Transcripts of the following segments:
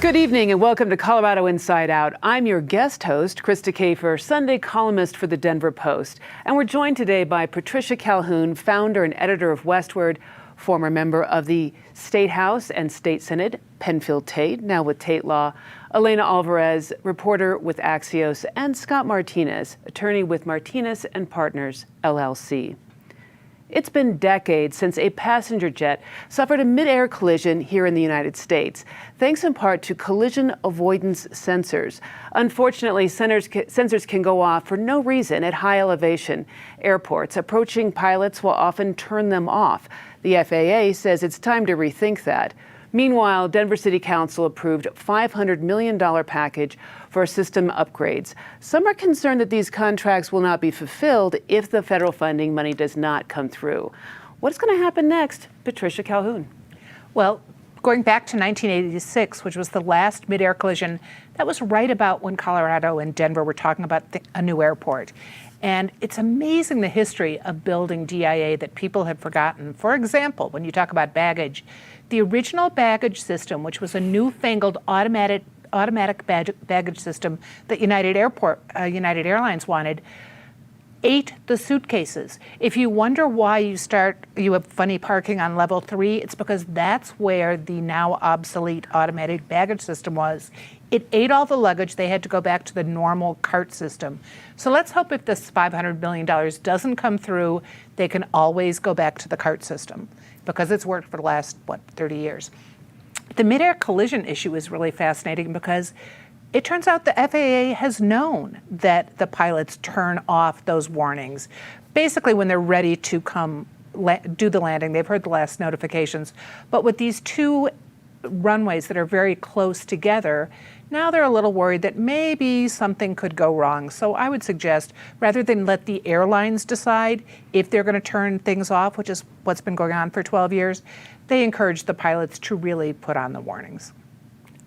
Good evening and welcome to Colorado Inside Out. I'm your guest host, Krista Kafer, Sunday columnist for the Denver Post. And we're joined today by Patricia Calhoun, founder and editor of Westward, former member of the State House and State Senate, Penfield Tate, now with Tate Law, Elena Alvarez, reporter with Axios, and Scott Martinez, attorney with Martinez and Partners, LLC. It's been decades since a passenger jet suffered a mid-air collision here in the United States, thanks in part to collision avoidance sensors. Unfortunately, sensors can go off for no reason at high elevation. Airports approaching pilots will often turn them off. The FAA says it's time to rethink that. Meanwhile, Denver City Council approved a $500 million package for system upgrades. Some are concerned that these contracts will not be fulfilled if the federal funding money does not come through. What's going to happen next? Patricia Calhoun. Well, going back to 1986, which was the last mid-air collision, that was right about when Colorado and Denver were talking about a new airport. And it's amazing the history of building DIA that people have forgotten. For example, when you talk about baggage, the original baggage system, which was a newfangled automatic baggage system that United Airlines wanted, ate the suitcases. If you wonder why you have funny parking on level 3, it's because that's where the now obsolete automatic baggage system was. It ate all the luggage. They had to go back to the normal cart system. So let's hope if this $500 million doesn't come through, they can always go back to the cart system because it's worked for the last, 30 years. The mid-air collision issue is really fascinating because it turns out the FAA has known that the pilots turn off those warnings. Basically, when they're ready to come do the landing, they've heard the last notifications. But with these two runways that are very close together, now they're a little worried that maybe something could go wrong. So I would suggest, rather than let the airlines decide if they're going to turn things off, which is what's been going on for 12 years, they encourage the pilots to really put on the warnings.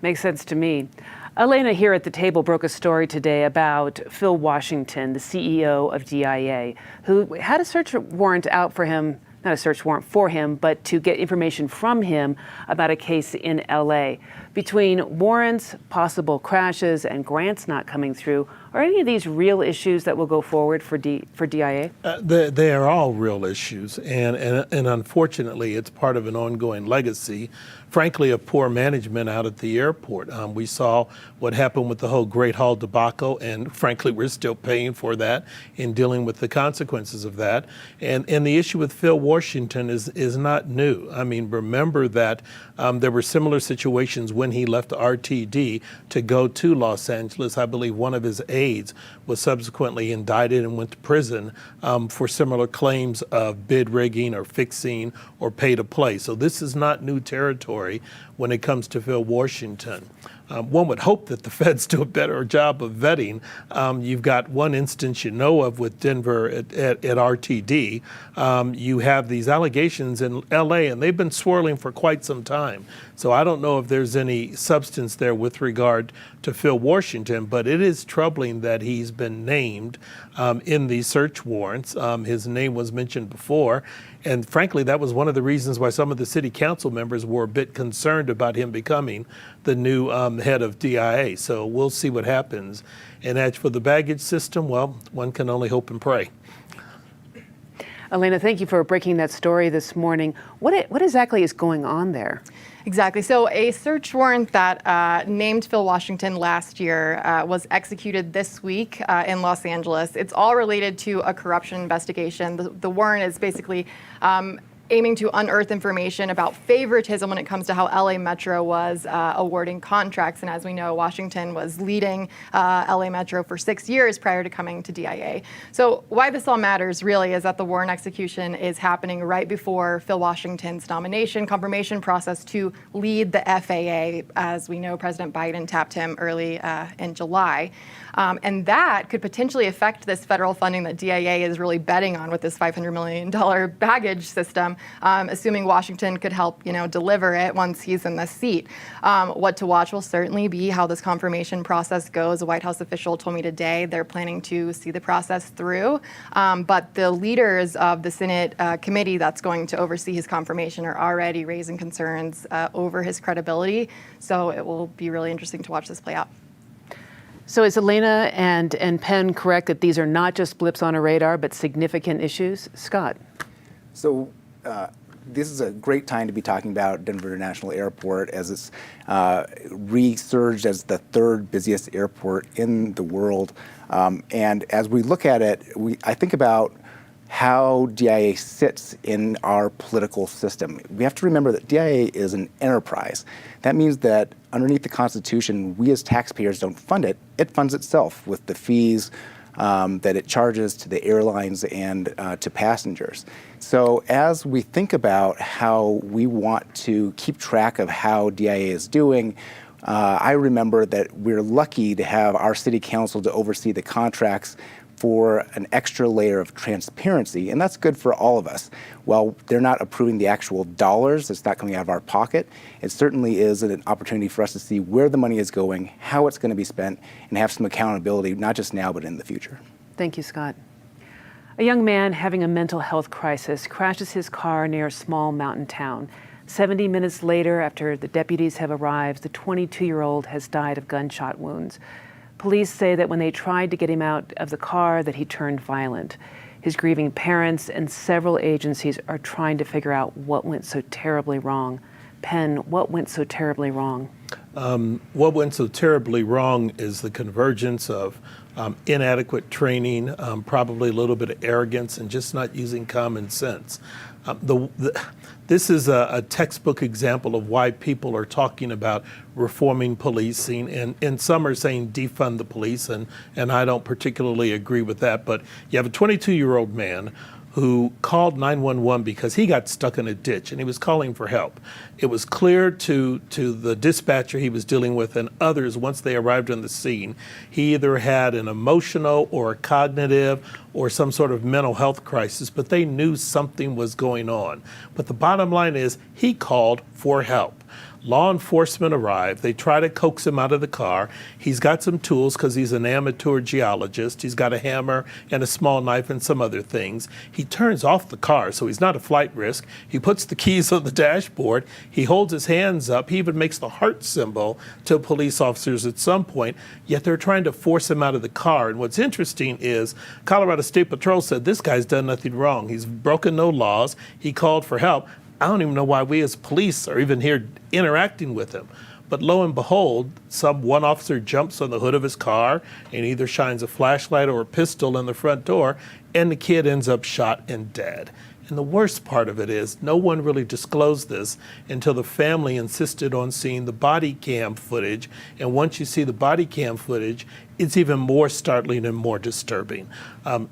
Makes sense to me. Elena here at the table broke a story today about Phil Washington, the CEO of DIA, who had a search warrant out for him, not a search warrant for him, but to get information from him about a case in LA. Between warrants, possible crashes, and grants not coming through, are any of these real issues that will go forward for DIA? They are all real issues, and unfortunately, it's part of an ongoing legacy, frankly, of poor management out at the airport. We saw what happened with the whole Great Hall debacle, and frankly, we're still paying for that in dealing with the consequences of that. And the issue with Phil Washington is not new. I mean, remember that there were similar situations when he left RTD to go to Los Angeles. I believe one of his aides was subsequently indicted and went to prison for similar claims of bid rigging or fixing or pay to play. So this is not new territory when it comes to Phil Washington. One would hope that the feds do a better job of vetting. You've got one instance you know of with Denver at RTD. You have these allegations in LA, and they've been swirling for quite some time. So I don't know if there's any substance there with regard to Phil Washington, but it is troubling that he's been named in these search warrants. His name was mentioned before. And frankly, that was one of the reasons why some of the city council members were a bit concerned about him becoming the new head of DIA. So we'll see what happens. And as for the baggage system, well, one can only hope and pray. Elena, thank you for breaking that story this morning. What exactly is going on there? Exactly. So a search warrant that named Phil Washington last year was executed this week in Los Angeles. It's all related to a corruption investigation. The warrant is basically aiming to unearth information about favoritism when it comes to how LA Metro was awarding contracts. And as we know, Washington was leading LA Metro for 6 years prior to coming to DIA. So why this all matters really is that the warrant execution is happening right before Phil Washington's nomination confirmation process to lead the FAA. As we know, President Biden tapped him early in July. And that could potentially affect this federal funding that DIA is really betting on with this $500 million baggage system. assuming Washington could help, deliver it once he's in the seat. What to watch will certainly be how this confirmation process goes. A White House official told me today they're planning to see the process through, but the leaders of the Senate committee that's going to oversee his confirmation are already raising concerns over his credibility. So it will be really interesting to watch this play out. So is Elena and Penn correct that these are not just blips on a radar, but significant issues? Scott. So this is a great time to be talking about Denver International Airport, as it's resurged as the third busiest airport in the world. And as we look at it, I think about how DIA sits in our political system. We have to remember that DIA is an enterprise. That means that underneath the Constitution, we as taxpayers don't fund it. It funds itself with the fees that it charges to the airlines and to passengers. So as we think about how we want to keep track of how DIA is doing, I remember that we're lucky to have our city council to oversee the contracts for an extra layer of transparency, and that's good for all of us. While they're not approving the actual dollars, it's not coming out of our pocket, it certainly is an opportunity for us to see where the money is going, how it's going to be spent, and have some accountability, not just now, but in the future. Thank you, Scott. A young man having a mental health crisis crashes his car near a small mountain town. 70 minutes later, after the deputies have arrived, the 22-year-old has died of gunshot wounds. Police say that when they tried to get him out of the car, that he turned violent. His grieving parents and several agencies are trying to figure out what went so terribly wrong. Penn, what went so terribly wrong? What went so terribly wrong is the convergence of inadequate training, probably a little bit of arrogance, and just not using common sense. This is a textbook example of why people are talking about reforming policing, and some are saying defund the police, and I don't particularly agree with that. But you have a 22-year-old man who called 911 because he got stuck in a ditch and he was calling for help. It was clear to the dispatcher he was dealing with and others once they arrived on the scene, he either had an emotional or a cognitive or some sort of mental health crisis, but they knew something was going on. But the bottom line is he called for help. Law enforcement arrived. They try to coax him out of the car. He's got some tools because he's an amateur geologist. He's got a hammer and a small knife and some other things. He turns off the car, so he's not a flight risk. He puts the keys on the dashboard. He holds his hands up. He even makes the heart symbol to police officers at some point, yet they're trying to force him out of the car. And what's interesting is Colorado State Patrol said this guy's done nothing wrong. He's broken no laws. He called for help. I don't even know why we as police are even here interacting with him. But lo and behold, one officer jumps on the hood of his car and either shines a flashlight or a pistol in the front door, and the kid ends up shot and dead. And the worst part of it is no one really disclosed this until the family insisted on seeing the body cam footage. And once you see the body cam footage, it's even more startling and more disturbing.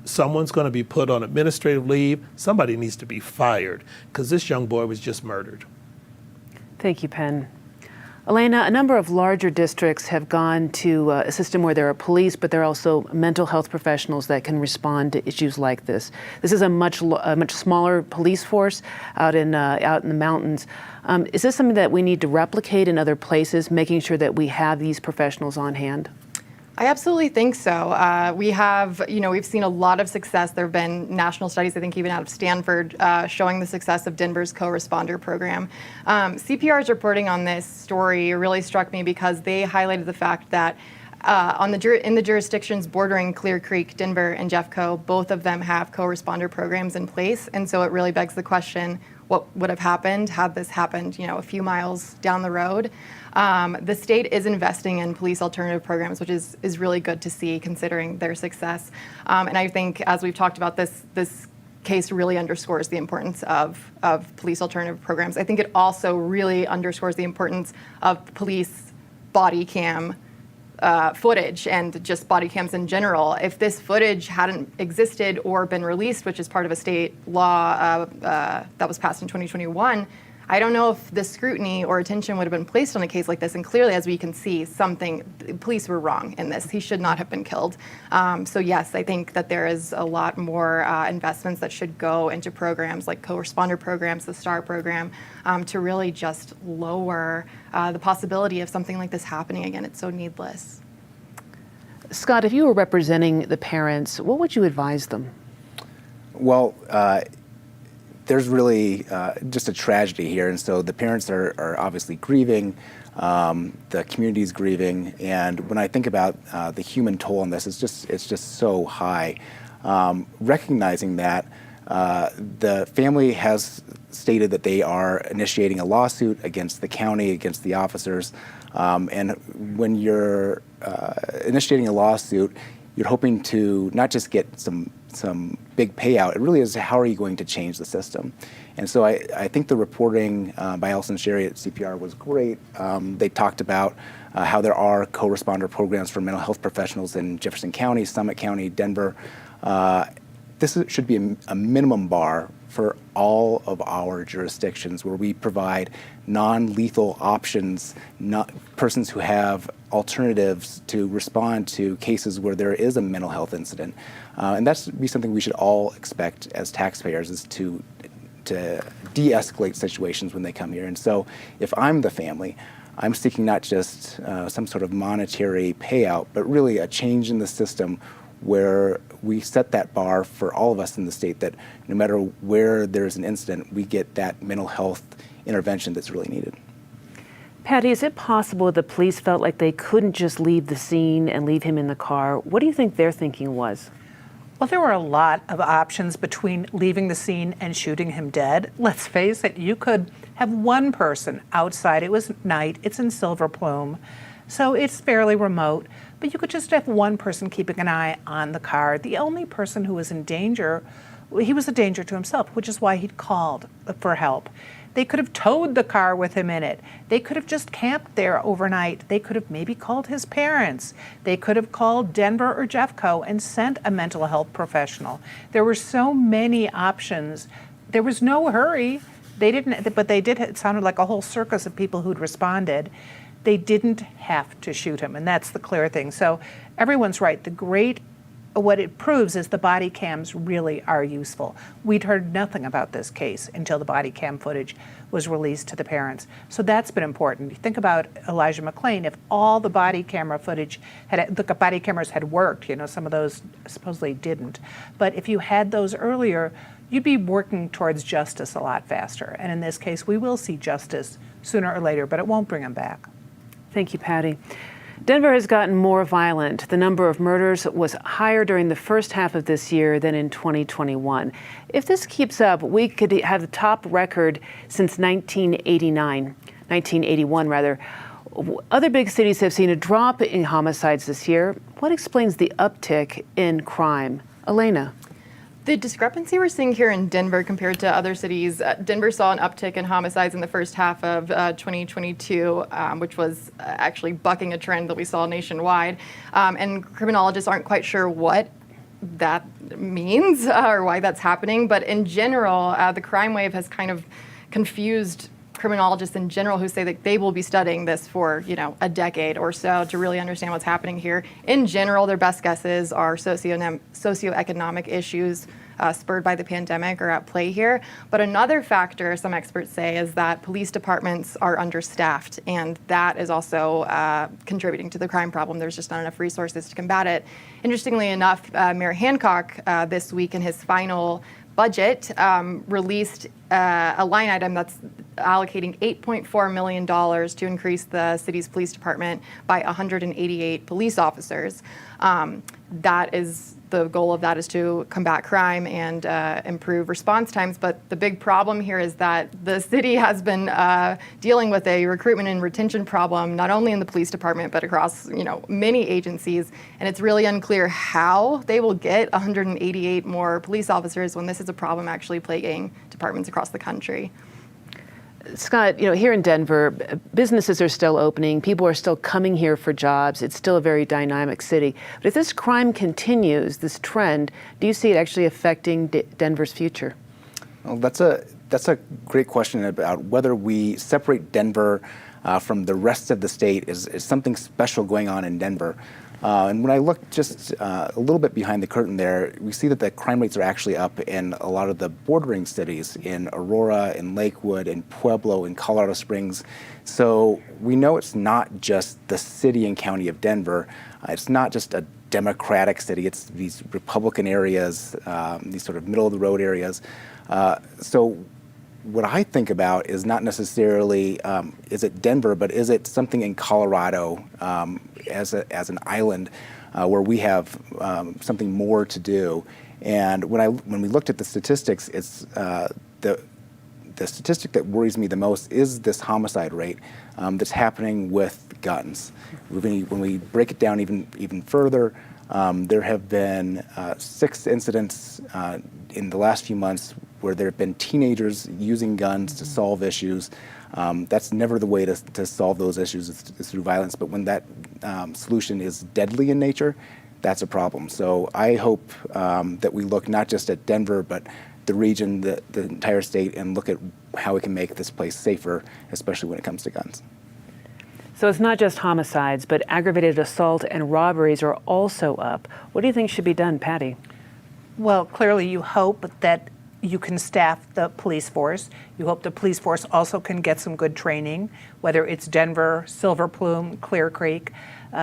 Someone's going to be put on administrative leave. Somebody needs to be fired because this young boy was just murdered. Thank you, Penn. Elena, a number of larger districts have gone to a system where there are police, but there are also mental health professionals that can respond to issues like this. This is a much smaller police force out in the mountains. Is this something that we need to replicate in other places, making sure that we have these professionals on hand? I absolutely think so. We've seen a lot of success. There have been national studies, I think even out of Stanford, showing the success of Denver's co-responder program. CPR's reporting on this story really struck me because they highlighted the fact that in the jurisdictions bordering Clear Creek, Denver, and Jeffco, both of them have co-responder programs in place. And so it really begs the question, what would have happened had this happened, a few miles down the road? The state is investing in police alternative programs, which is really good to see considering their success. And I think, as we've talked about, this case really underscores the importance of police alternative programs. I think it also really underscores the importance of police body cam footage and just body cams in general. If this footage hadn't existed or been released, which is part of a state law that was passed in 2021, I don't know if the scrutiny or attention would have been placed on a case like this. And clearly, as we can see, police were wrong in this. He should not have been killed. So yes, I think that there is a lot more investments that should go into programs like co-responder programs, the STAR program, to really just lower the possibility of something like this happening again. It's so needless. Scott, if you were representing the parents, what would you advise them? Well, there's really just a tragedy here, and so the parents are obviously grieving, the community's grieving, and when I think about the human toll on this, it's just so high. Recognizing that the family has stated that they are initiating a lawsuit against the county, against the officers, and when you're initiating a lawsuit, you're hoping to not just get some big payout. It really is, how are you going to change the system? And so I think the reporting by Allison Sherry at CPR was great. They talked about how there are co-responder programs for mental health professionals in Jefferson County, Summit County, Denver. This should be a minimum bar for all of our jurisdictions, where we provide non-lethal options, persons who have alternatives to respond to cases where there is a mental health incident. And that's be something we should all expect as taxpayers, is to de-escalate situations when they come here. And so if I'm the family, I'm seeking not just some sort of monetary payout, but really a change in the system where we set that bar for all of us in the state, that no matter where there's an incident, we get that mental health intervention that's really needed. Patty, is it possible the police felt like they couldn't just leave the scene and leave him in the car? What do you think their thinking was? Well, there were a lot of options between leaving the scene and shooting him dead. Let's face it, you could have one person outside. It was night, it's in Silver Plume, so it's fairly remote, but you could just have one person keeping an eye on the car. The only person who was in danger, he was a danger to himself, which is why he'd called for help. They could have towed the car with him in it. They could have just camped there overnight. They could have maybe called his parents. They could have called Denver or Jeffco and sent a mental health professional. There were so many options. There was no hurry. It sounded like a whole circus of people who'd responded. They didn't have to shoot him, and that's the clear thing. So everyone's right. What it proves is the body cams really are useful. We'd heard nothing about this case until the body cam footage was released to the parents. So that's been important. You think about Elijah McClain. If all the body camera footage the body cameras had worked, some of those supposedly didn't. But if you had those earlier, you'd be working towards justice a lot faster. And in this case, we will see justice sooner or later, but it won't bring him back. Thank you, Patty. Denver has gotten more violent. The number of murders was higher during the first half of this year than in 2021. If this keeps up, we could have the top record since 1981 rather. Other big cities have seen a drop in homicides this year. What explains the uptick in crime? Elena. The discrepancy we're seeing here in Denver compared to other cities, Denver saw an uptick in homicides in the first half of 2022, which was actually bucking a trend that we saw nationwide. And criminologists aren't quite sure what that means or why that's happening. But in general, the crime wave has kind of confused criminologists in general, who say that they will be studying this for a decade or so to really understand what's happening here. In general, their best guesses are socioeconomic issues spurred by the pandemic are at play here. But another factor, some experts say, is that police departments are understaffed, and that is also contributing to the crime problem. There's just not enough resources to combat it. Interestingly enough, Mayor Hancock this week in his final budget released a line item that's allocating $8.4 million to increase the city's police department by 188 police officers. That is the goal of that is to combat crime and improve response times. But the big problem here is that the city has been dealing with a recruitment and retention problem, not only in the police department, but across many agencies. And it's really unclear how they will get 188 more police officers when this is a problem actually plaguing departments across the country. Scott, here in Denver, businesses are still opening. People are still coming here for jobs. It's still a very dynamic city. But if this crime continues, this trend, do you see it actually affecting Denver's future? Well, that's a That's a great question about whether we separate Denver from the rest of the state. Is something special going on in Denver? And when I look just a little bit behind the curtain there, we see that the crime rates are actually up in a lot of the bordering cities, in Aurora, in Lakewood, in Pueblo, in Colorado Springs. So we know it's not just the city and county of Denver. It's not just a Democratic city. It's these Republican areas, these sort of middle-of-the-road areas. So what I think about is not necessarily is it Denver, but is it something in Colorado as an island where we have something more to do. And when we looked at the statistics, it's the statistic that worries me the most is this homicide rate that's happening with guns. When we break it down even further, there have been 6 incidents in the last few months where there have been teenagers using guns to solve issues. That's never the way to solve those issues, is through violence. But when that solution is deadly in nature, that's a problem. So I hope that we look not just at Denver, but the region, the entire state, and look at how we can make this place safer, especially when it comes to guns. So it's not just homicides, but aggravated assault and robberies are also up. What do you think should be done, Patty? Well, clearly you hope that you can staff the police force. You hope the police force also can get some good training, whether it's Denver, Silver Plume, Clear Creek.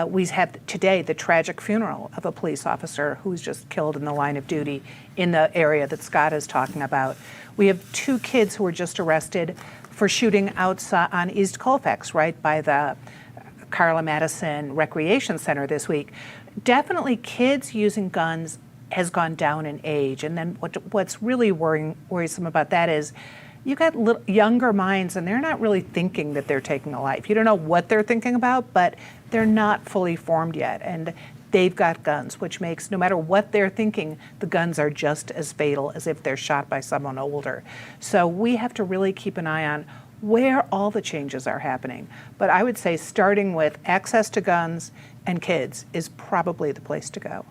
We have today the tragic funeral of a police officer who was just killed in the line of duty in the area that Scott is talking about. We have 2 kids who were just arrested for shooting outside on East Colfax, right by the Carla Madison Recreation Center this week. Definitely kids using guns has gone down in age. And then what's really worrisome about that is you got younger minds and they're not really thinking that they're taking a life. You don't know what they're thinking about, but they're not fully formed yet. And they've got guns, which makes, no matter what they're thinking, the guns are just as fatal as if they're shot by someone older. So we have to really keep an eye on where all the changes are happening. But I would say starting with access to guns and kids is probably the place to go.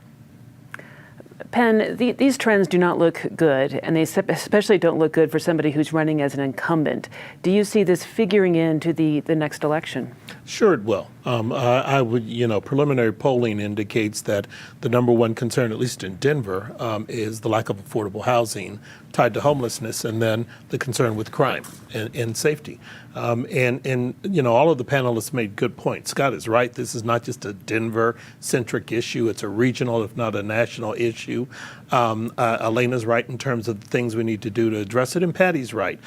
Penn, these trends do not look good, and they especially don't look good for somebody who's running as an incumbent. Do you see this figuring into the next election? Sure it will. I would, preliminary polling indicates that the number one concern, at least in Denver, is the lack of affordable housing tied to homelessness, and then the concern with crime and safety. And all of the panelists made good points. Scott is right. This is not just a Denver-centric issue. It's a regional, if not a national issue. Elena's right in terms of the things we need to do to address it, and Patty's right.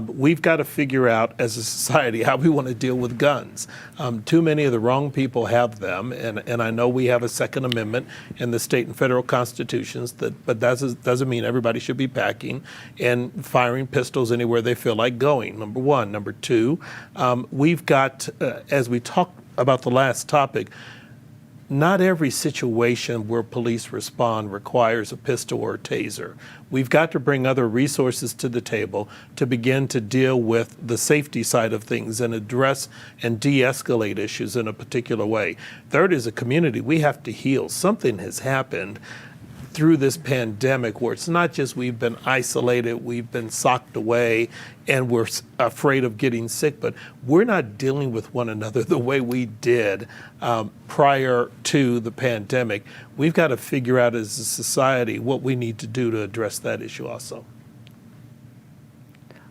We've got to figure out as a society how we want to deal with guns. Too many of the wrong people have them, and I know we have a Second Amendment in the state and federal constitutions, but that doesn't mean everybody should be packing and firing pistols anywhere they feel like going, number one. Number two, we've got, as we talked about the last topic, not every situation where police respond requires a pistol or a taser. We've got to bring other resources to the table to begin to deal with the safety side of things and address and de-escalate issues in a particular way. Third, as a community, we have to heal. Something has happened through this pandemic where it's not just we've been isolated, we've been socked away, and we're afraid of getting sick, but we're not dealing with one another the way we did prior to the pandemic. We've got to figure out as a society what we need to do to address that issue also.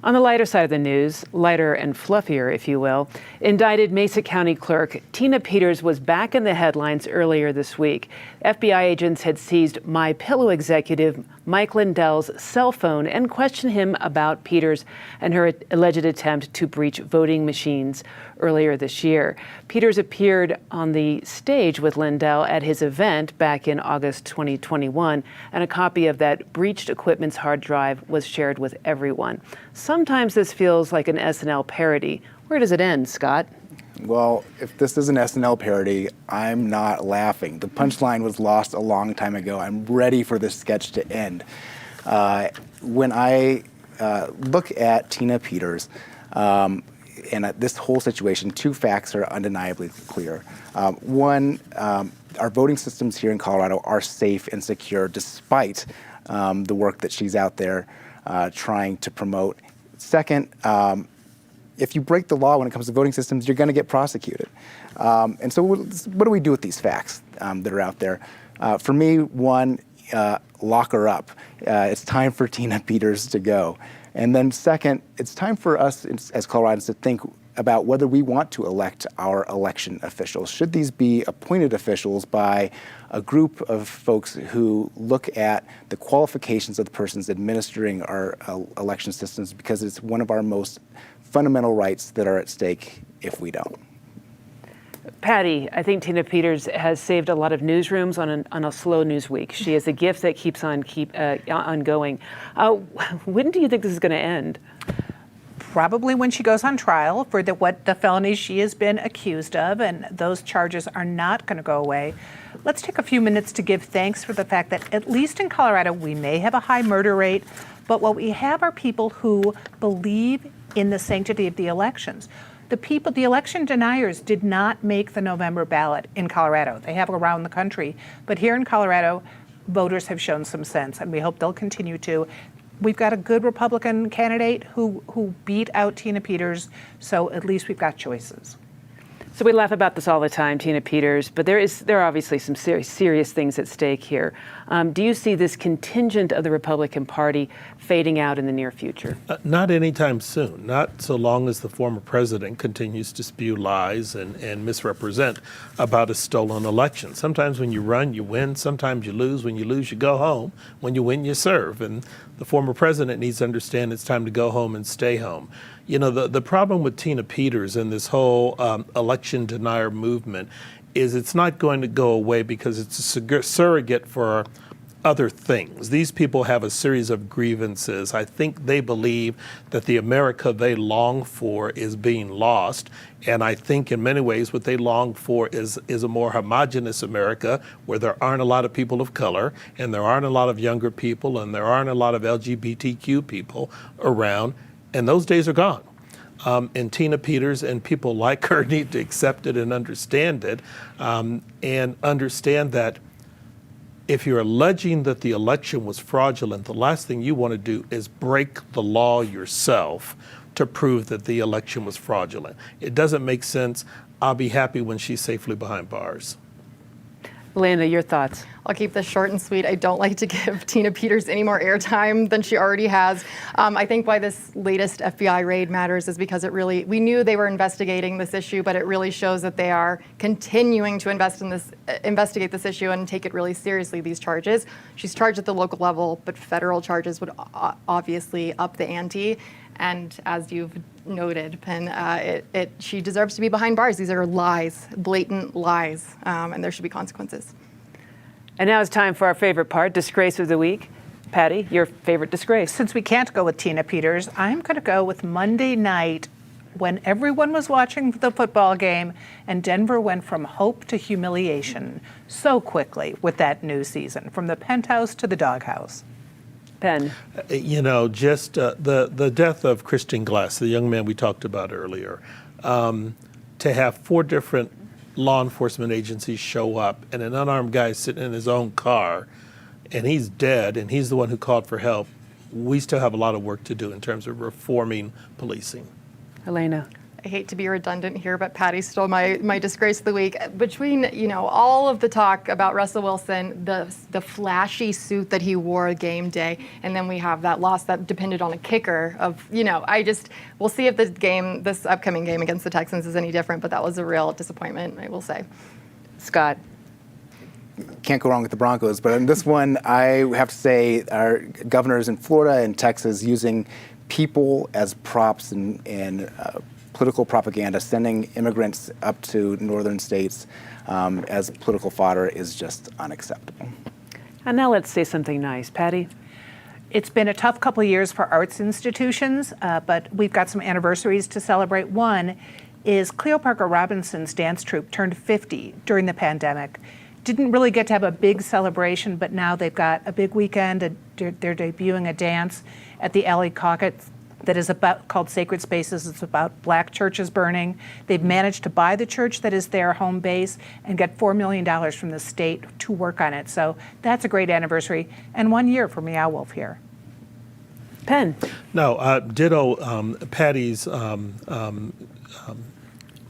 On the lighter side of the news, lighter and fluffier, if you will, indicted Mesa County Clerk Tina Peters was back in the headlines earlier this week. FBI agents had seized MyPillow executive Mike Lindell's cell phone and questioned him about Peters and her alleged attempt to breach voting machines earlier this year. Peters appeared on the stage with Lindell at his event back in August 2021, and a copy of that breached equipment's hard drive was shared with everyone. Sometimes this feels like an SNL parody. Where does it end, Scott? Well, if this is an SNL parody, I'm not laughing. The punchline was lost a long time ago. I'm ready for this sketch to end. When I look at Tina Peters and at this whole situation, 2 facts are undeniably clear. One, our voting systems here in Colorado are safe and secure despite the work that she's out there trying to promote. Second, if you break the law when it comes to voting systems, you're going to get prosecuted. And so what do we do with these facts that are out there? For me, one, lock her up. It's time for Tina Peters to go. And then second, it's time for us as Coloradans to think about whether we want to elect our election officials. Should these be appointed officials by a group of folks who look at the qualifications of the persons administering our election systems, because it's one of our most fundamental rights that are at stake if we don't. Patty, I think Tina Peters has saved a lot of newsrooms on a slow news week. She is a gift that keeps on going. When do you think this is going to end? Probably when she goes on trial for what the felonies she has been accused of, and those charges are not going to go away. Let's take a few minutes to give thanks for the fact that at least in Colorado, we may have a high murder rate, but what we have are people who believe in the sanctity of the elections. The election deniers did not make the November ballot in Colorado. They have around the country, but here in Colorado, voters have shown some sense, and we hope they'll continue to. We've got a good Republican candidate who beat out Tina Peters, so at least we've got choices. So we laugh about this all the time, Tina Peters, but there are obviously some serious things at stake here. Do you see this contingent of the Republican Party fading out in the near future? Not anytime soon, not so long as the former president continues to spew lies and misrepresent about a stolen election. Sometimes when you run, you win. Sometimes you lose. When you lose, you go home. When you win, you serve. And the former president needs to understand it's time to go home and stay home. You know, the problem with Tina Peters and this whole election denier movement is it's not going to go away because it's a surrogate for other things. These people have a series of grievances. I think they believe that the America they long for is being lost. And I think in many ways what they long for is a more homogenous America where there aren't a lot of people of color and there aren't a lot of younger people and there aren't a lot of LGBTQ people around. And those days are gone. And Tina Peters and people like her need to accept it and understand it, and understand that if you're alleging that the election was fraudulent, the last thing you want to do is break the law yourself to prove that the election was fraudulent. It doesn't make sense. I'll be happy when she's safely behind bars. Lana, your thoughts? I'll keep this short and sweet. I don't like to give Tina Peters any more airtime than she already has. I think why this latest FBI raid matters is because we knew they were investigating this issue, but it really shows that they are continuing to investigate this issue and take it really seriously, these charges. She's charged at the local level, but federal charges would obviously up the ante. And as you've noted, Penn, she deserves to be behind bars. These are lies, blatant lies, and there should be consequences. And now it's time for our favorite part, Disgrace of the Week. Patty, your favorite disgrace. Since we can't go with Tina Peters, I'm going to go with Monday night when everyone was watching the football game and Denver went from hope to humiliation so quickly with that new season, from the penthouse to the doghouse. Penn. You know, just the death of Christian Glass, the young man we talked about earlier, to have 4 different law enforcement agencies show up and an unarmed guy sitting in his own car and he's dead and he's the one who called for help. We still have a lot of work to do in terms of reforming policing. Elena. I hate to be redundant here, but Patty stole my disgrace of the week. Between all of the talk about Russell Wilson, the flashy suit that he wore game day, and then we have that loss that depended on a kicker. We'll see if this upcoming game against the Texans is any different. But that was a real disappointment, I will say. Scott. Can't go wrong with the Broncos, but in this one, I have to say our governors in Florida and Texas using people as props and political propaganda, sending immigrants up to northern states as political fodder is just unacceptable. And now let's say something nice. Patty? It's been a tough couple of years for arts institutions, but we've got some anniversaries to celebrate. One is Cleo Parker Robinson's dance troupe turned 50 during the pandemic. Didn't really get to have a big celebration, but now they've got a big weekend. They're debuting a dance at the Alley Caucus that is called Sacred Spaces. It's about Black churches burning. They've managed to buy the church that is their home base and get $4 million from the state to work on it. So that's a great anniversary. And 1 year for Meow Wolf here. Penn. No, ditto Patty's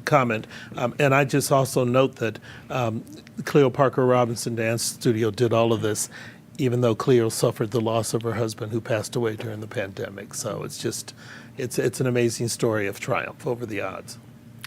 comment. And I just also note that Cleo Parker Robinson Dance Studio did all of this, even though Cleo suffered the loss of her husband who passed away during the pandemic. So it's an amazing story of triumph over the odds.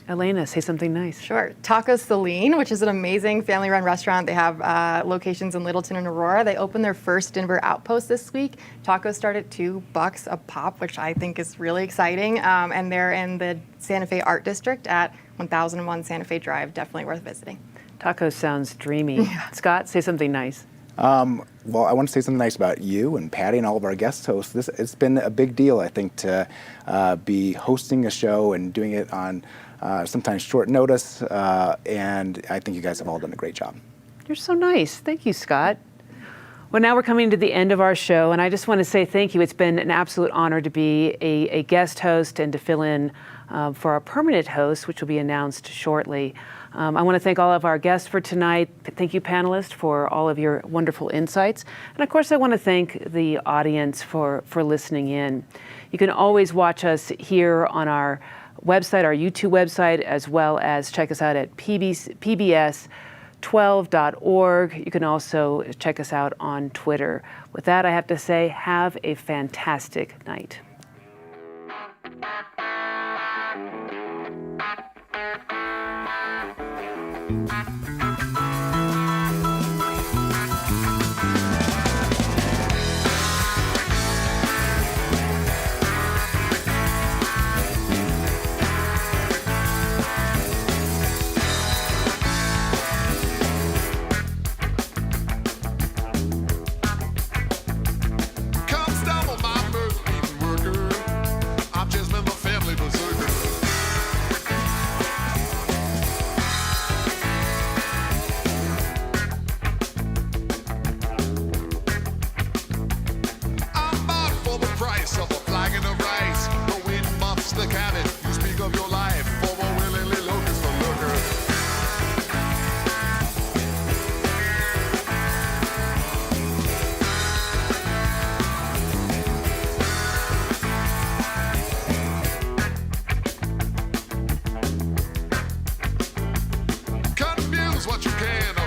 Elena, say something nice. Sure. Taco Celine, which is an amazing family-run restaurant. They have locations in Littleton and Aurora. They opened their first Denver outpost this week. Tacos start at $2 a pop, which I think is really exciting. And they're in the Santa Fe Art District at 1001 Santa Fe Drive. Definitely worth visiting. Tacos sounds dreamy. Scott, say something nice. Well, I want to say something nice about you and Patty and all of our guest hosts. It's been a big deal, I think, to be hosting a show and doing it on sometimes short notice, and I think you guys have all done a great job. You're so nice. Thank you, Scott. Well, now we're coming to the end of our show, and I just want to say thank you. It's been an absolute honor to be a guest host and to fill in for our permanent host, which will be announced shortly. I want to thank all of our guests for tonight. Thank you, panelists, for all of your wonderful insights. And of course, I want to thank the audience for listening in. You can always watch us here on our website, our YouTube website, as well as check us out at PBS12.org. You can also check us out on Twitter. With that, I have to say, have a fantastic night. What you can